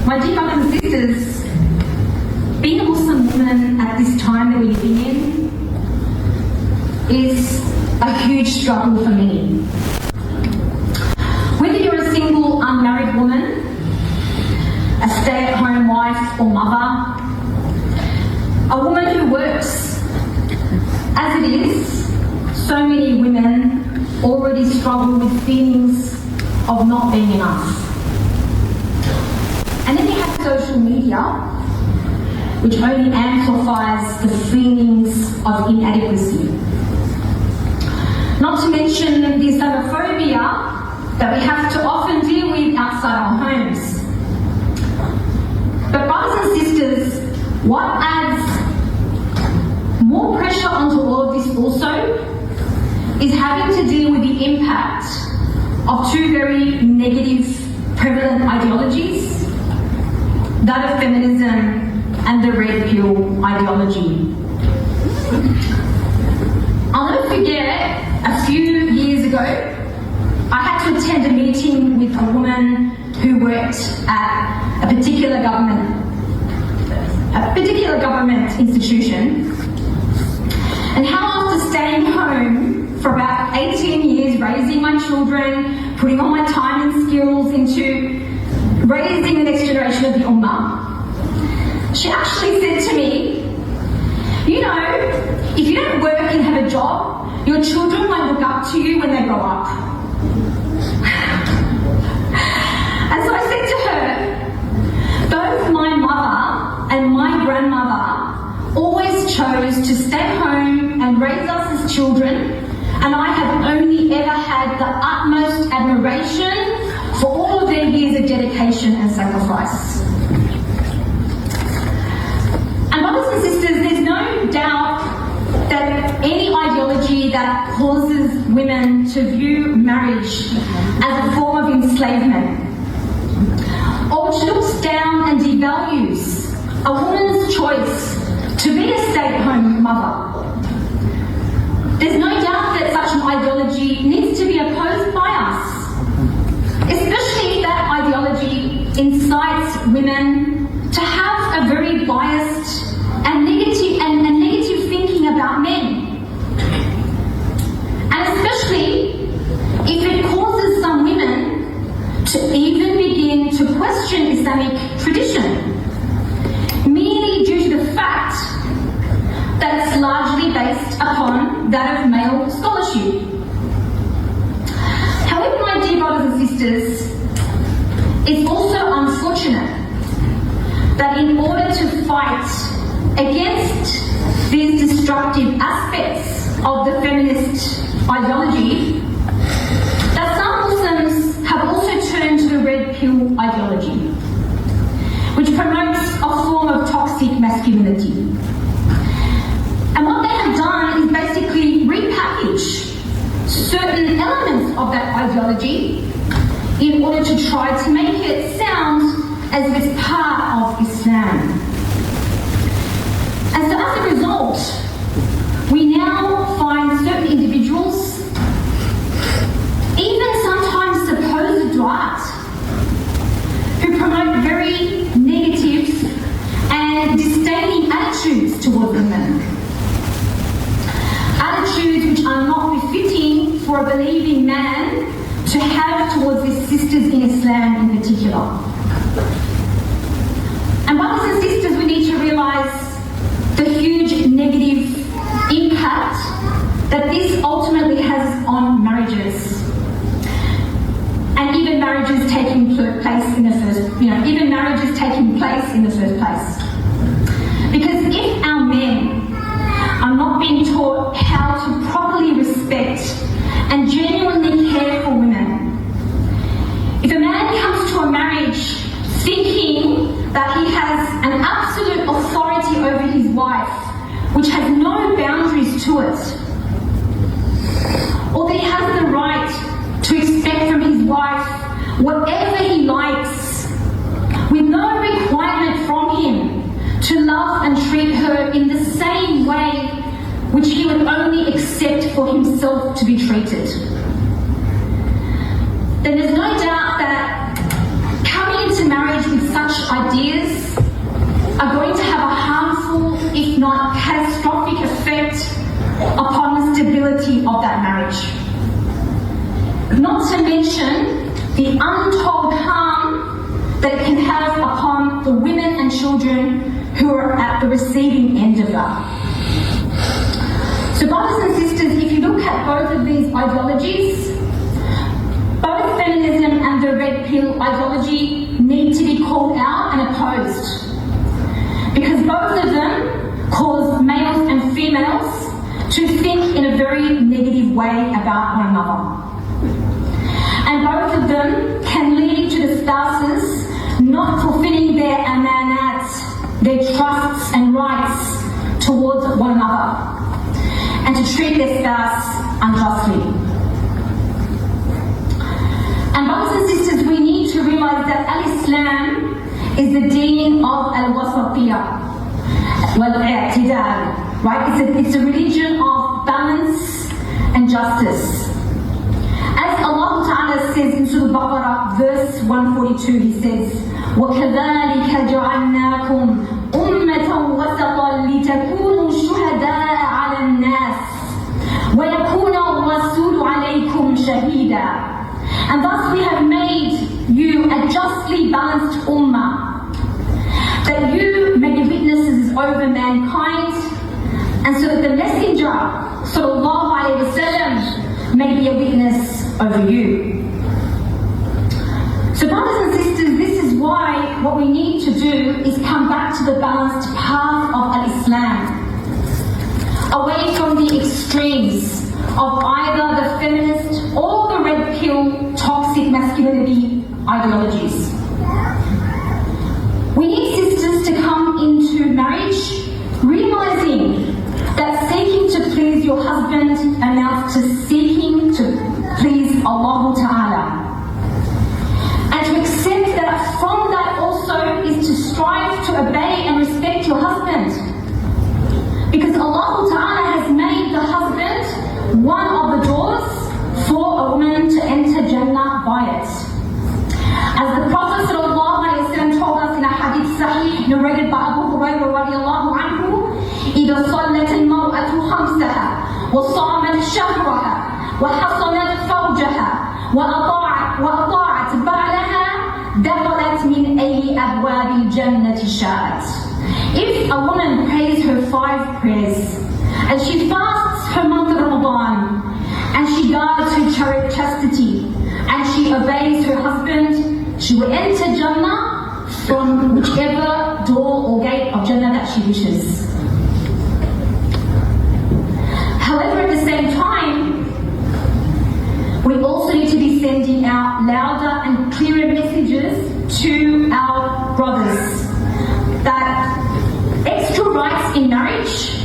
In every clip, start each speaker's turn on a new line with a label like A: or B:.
A: My dear brothers and sisters, being a Muslim woman at this time that we're living in is a huge struggle for many. Whether you're a single, unmarried woman, a stay-at-home wife or mother, a woman who works, as it is, so many women already struggle with feelings of not being enough. And then you have social media, which only amplifies the feelings of inadequacy. Not to mention the Islamophobia that we have to often deal with outside our homes. But brothers and sisters, what adds more pressure onto all of this also is having to deal with the impact of two very negative, prevalent ideologies, that of feminism and the red pill ideology. I'll never forget, a few years ago, I had to attend a meeting with a woman who worked at a particular government institution, and how after staying home for about 18 years, raising my children, putting all my time and skills into raising the next generation of the Ummah, she actually said to me, you know, if you don't work and have a job, your children won't look up to you when they grow up. And so I said to her, both my mother and my grandmother always chose to stay home and raise us as children, and I have only ever had the utmost admiration for all of their years of dedication and sacrifice. And brothers and sisters, there's no doubt that any ideology that causes women to view marriage as a form of enslavement, or which looks down and devalues a woman's choice to be a stay-at-home mother. There's no doubt that such an ideology needs to be opposed by us, especially if that ideology incites women to have a very biased and negative thinking about men. And especially if it causes some women to even begin to question Islamic tradition, merely due to the fact that it's largely based upon that of male scholarship. However, my dear brothers and sisters, it's also unfortunate that in order to fight against these destructive aspects of the feminist ideology, that some Muslims have also turned to the red pill ideology, which promotes a form of toxic masculinity. And what they have done is basically repackage certain elements of that ideology in order to try to make it sound as if it's part of Islam. And so as a result, we now find certain individuals, even sometimes supposed du'at, who promote very negative and disdaining attitudes towards women. Attitudes which are not befitting for a believing man to have towards his sisters in Islam in particular. And brothers and sisters, we need to realise the huge negative impact that this ultimately has on marriages. And even marriages taking place in the first place. Because if our men are not being taught how to properly respect and genuinely care for women, if a man comes to a marriage thinking that he has an absolute authority over his wife, which has no boundaries to it, or that he has the right to expect from his wife whatever he likes, with no requirement from him to love and treat her in the same way which he would only accept for himself to be treated, then there's no doubt that coming into marriage with such such ideas are going to have a harmful, if not catastrophic effect upon the stability of that marriage. Not to mention the untold harm that it can have upon the women and children who are at the receiving end of that. So brothers and sisters, if you look at both of these ideologies, both feminism and the red pill ideology need to be called out and opposed, because both of them cause males and females to think in a very negative way about one another. And both of them can lead to the spouses not fulfilling their amanat, their trusts and rights towards one another, and to treat their spouse unjustly. And brothers and sisters, we need to realize that Al-Islam is the deen of al-wasatiyah, wal-i'tidal, right? It's a religion of balance and justice. As Allah Ta'ala says in Surah Al-Baqarah, verse 142, He says, وَكَذَلِكَ جَعَلْنَاكُمْ أُمَّةً وَسَطًا لِتَكُونُوا شُهَدَاءَ عَلَى النَّاسِ وَيَكُونَ الرَّسُولُ عَلَيْكُمْ شَهِيدًا. And thus we have made you a justly balanced ummah, that you may be witnesses over mankind, and so that the Messenger sallallahu alayhi wasallam may be a witness over you. So brothers and sisters, this is why what we need to do is come back to the balanced path of Al-Islam, away from the extremes of either the feminist or the red pill toxic masculinity ideologies. We need sisters to come into marriage realizing that seeking to please your husband amounts to seeking to please Allah Ta'ala. And to accept that from that also is to strive to obey and respect your husband. Because Allah Ta'ala has made the husband one of the doors for a woman to enter Jannah by it. As the Prophet ﷺ told us in a hadith sahih narrated by Abu Hurairah radiallahu anhu, إِذَا صَلَّتِ الْمَرْأَةُ خَمْسَهَا وَصَامَتْ شَهْرَهَا وَحَصَنَتْ فَرْجَهَا وَأَطَاعَتْ بَعْلَهَا دَخَلَتْ مِنْ أَيِّ أَبْوَابِ الْجَنَّةِ شَاءَتْ. If a woman prays her 5 prayers, and she fasts her month of Ramadan, and she guards her chastity, and she obeys her husband, she will enter Jannah from whichever door or gate of Jannah that she wishes. However, at the same time, we also need to be sending out louder and clearer messages to our brothers that extra rights in marriage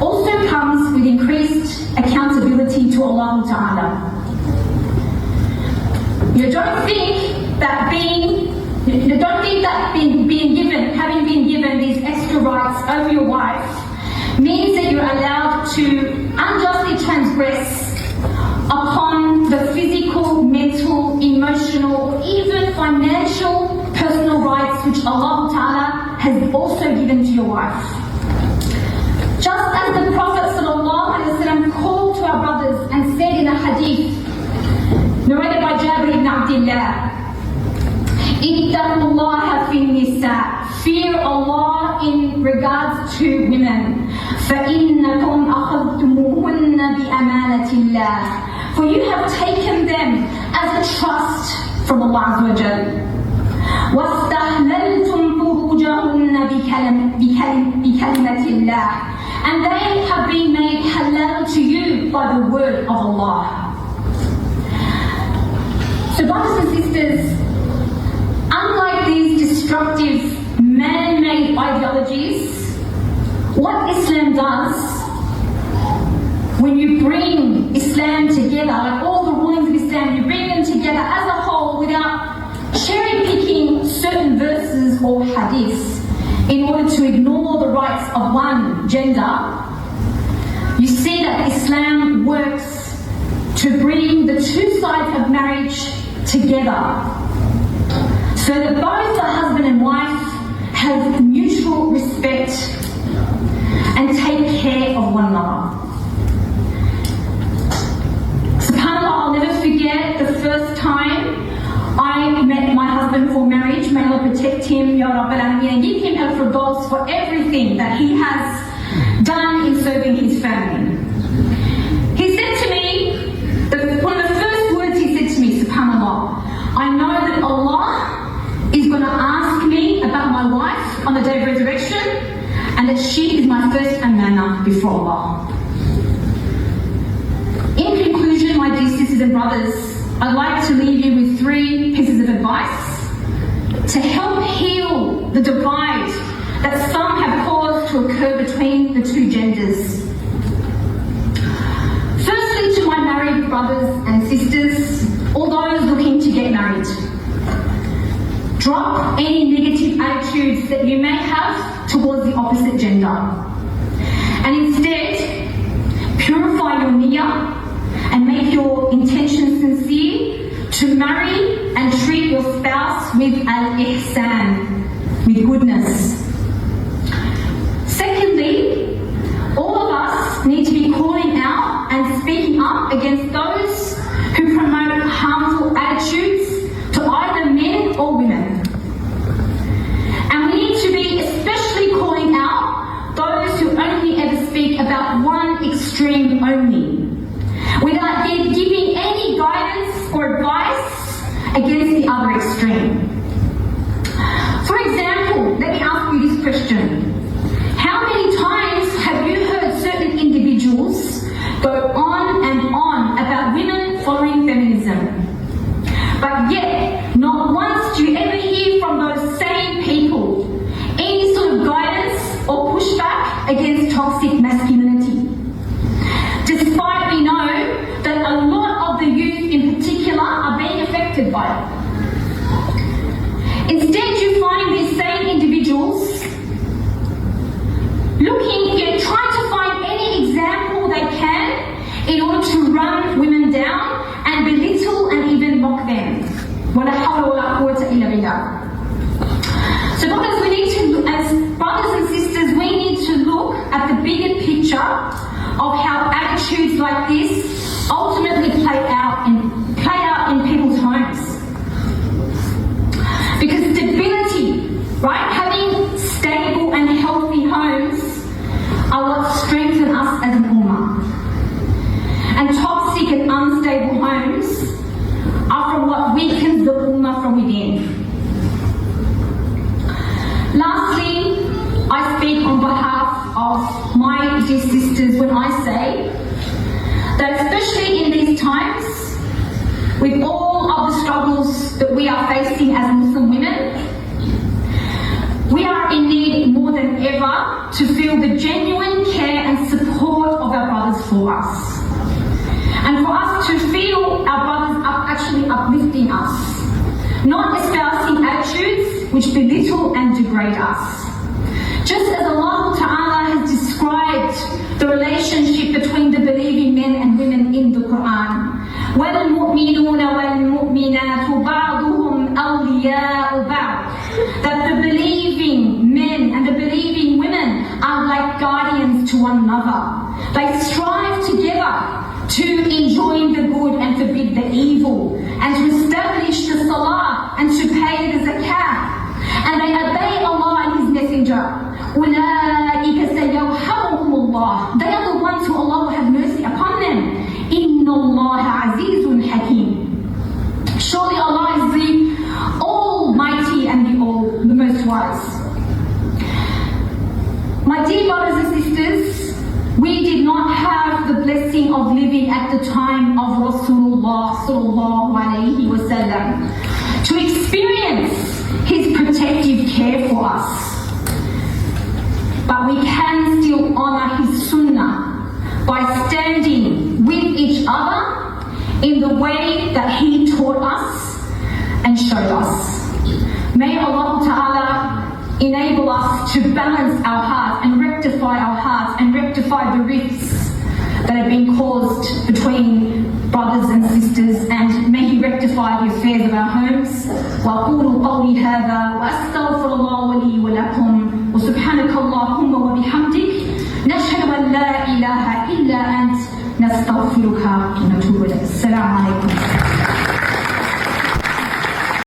A: also comes with increased accountability to Allah Ta'ala. Having been given these extra rights over your wife means that you're allowed to unjustly transgress upon the physical, mental, emotional, or even financial personal rights which Allah Ta'ala has also given to your wife. Just as the Prophet ﷺ called to our brothers and said in a hadith narrated by Jabir ibn Abdullah, اتقوا الله في النساء, fear Allah in regards to women, فإنكم أخذتموهن بأمانة الله, for you have taken them as a trust from Allah Azza wa Jal. واستحللتم فروجهن بكلمة الله, and they have been made halal to you by the word of Allah. So brothers and sisters, unlike these destructive man-made ideologies, what Islam does, when you bring Islam together, like all the rulings of Islam, you bring them together as a whole without cherry-picking certain verses or hadiths in order to ignore the rights of one gender, you see that Islam works to bring the two sides of marriage together, so that both the husband and wife respect, and take care of one another. SubhanAllah, I'll never forget the first time I met my husband for marriage. May Allah protect him, Ya Rabbil Alameen, and give him al-Firdaus for everything that he has done in serving his family. He said to me, one of the first words he said to me, SubhanAllah, I know that Allah is going to ask me about my wife on the day of resurrection, and that she is my first amana before Allah. In conclusion, my dear sisters and brothers, I'd like to leave you with 3 pieces of advice to help heal the divide that some have caused to occur between the 2 genders. Firstly, to my married brothers and sisters, or those looking to get married, drop any negative attitudes that you may have towards the opposite gender, and instead purify your niyyah and make your intention sincere to marry and treat your spouse with al-ihsan, with goodness. Secondly, all of us need to be calling out and speaking up against those who promote harmful attitudes to either men or women. And we need to be especially calling out those who only ever speak about one extreme only, without giving any guidance or advice against the other extreme. For example, let me ask you this question. How many times have you heard certain individuals go on and on about women following feminism? But yet, not once do you ever hear from those same people any sort of guidance or pushback against toxic masculinity, despite we know that a lot of the youth in particular are being affected by it. Instead, you find these same individuals trying to find any example they can in order to run women down and belittle and even mock them. وَلَا حَوْلَ وَلَا قُوَّةَ إِلَّا بِاللَّهِ. So as brothers and sisters, we need to look at the bigger picture of how attitudes like this ultimately play out in people's homes. Because stability, right, having stable and healthy homes are what strengthen us as an ummah. And toxic and unstable homes are from what weakens the ummah from within. Lastly, I speak on behalf of my dear sisters when I say that especially in these times, with all of the struggles that we are facing as Muslim women, we are in need more than ever to feel the genuine care and support of our brothers for us. And for us to feel our brothers are actually uplifting us, not espousing attitudes which belittle and degrade us. Just as Allah Ta'ala has described the relationship between the believing men and women in the Quran, وَالْمُؤْمِنُونَ وَالْمُؤْمِنَاتُ بَعْضُهُمْ أَوْلِيَاءُ بَعْضٍ, that the believing men and the believing women are like guardians to one another. They strive together to enjoin the good and forbid the evil, and to establish the salah and to pay the zakah. And they obey Allah and His Messenger. أُولَٰئِكَ سَيَرْحَمُهُمُ اللَّهُ. They are the ones who Allah will have mercy upon them. إِنَّ اللَّهَ عَزِيزٌ حَكِيمٌ. Surely Allah is the Almighty and the Most Wise. My dear brothers and sisters, we did not have the blessing of living at the time of Rasulullah sallallahu alayhi wa sallam to experience His protective care for us. But we can still honour His sunnah by standing with each other in the way that He taught us and showed us. May Allah Ta'ala enable us to balance our hearts and rectify our hearts and rectify the rifts that have been caused between brothers and sisters, and may He rectify the affairs of our homes. وَأَقُولُ قَوْلِي هَذَا وَأَسْتَغْفِرُ اللَّهَ لِي وَلَكُمْ وسبحانك اللهم وبحمدك نشهد أن لا إله إلا أنت نستغفرك ونتوب إليك.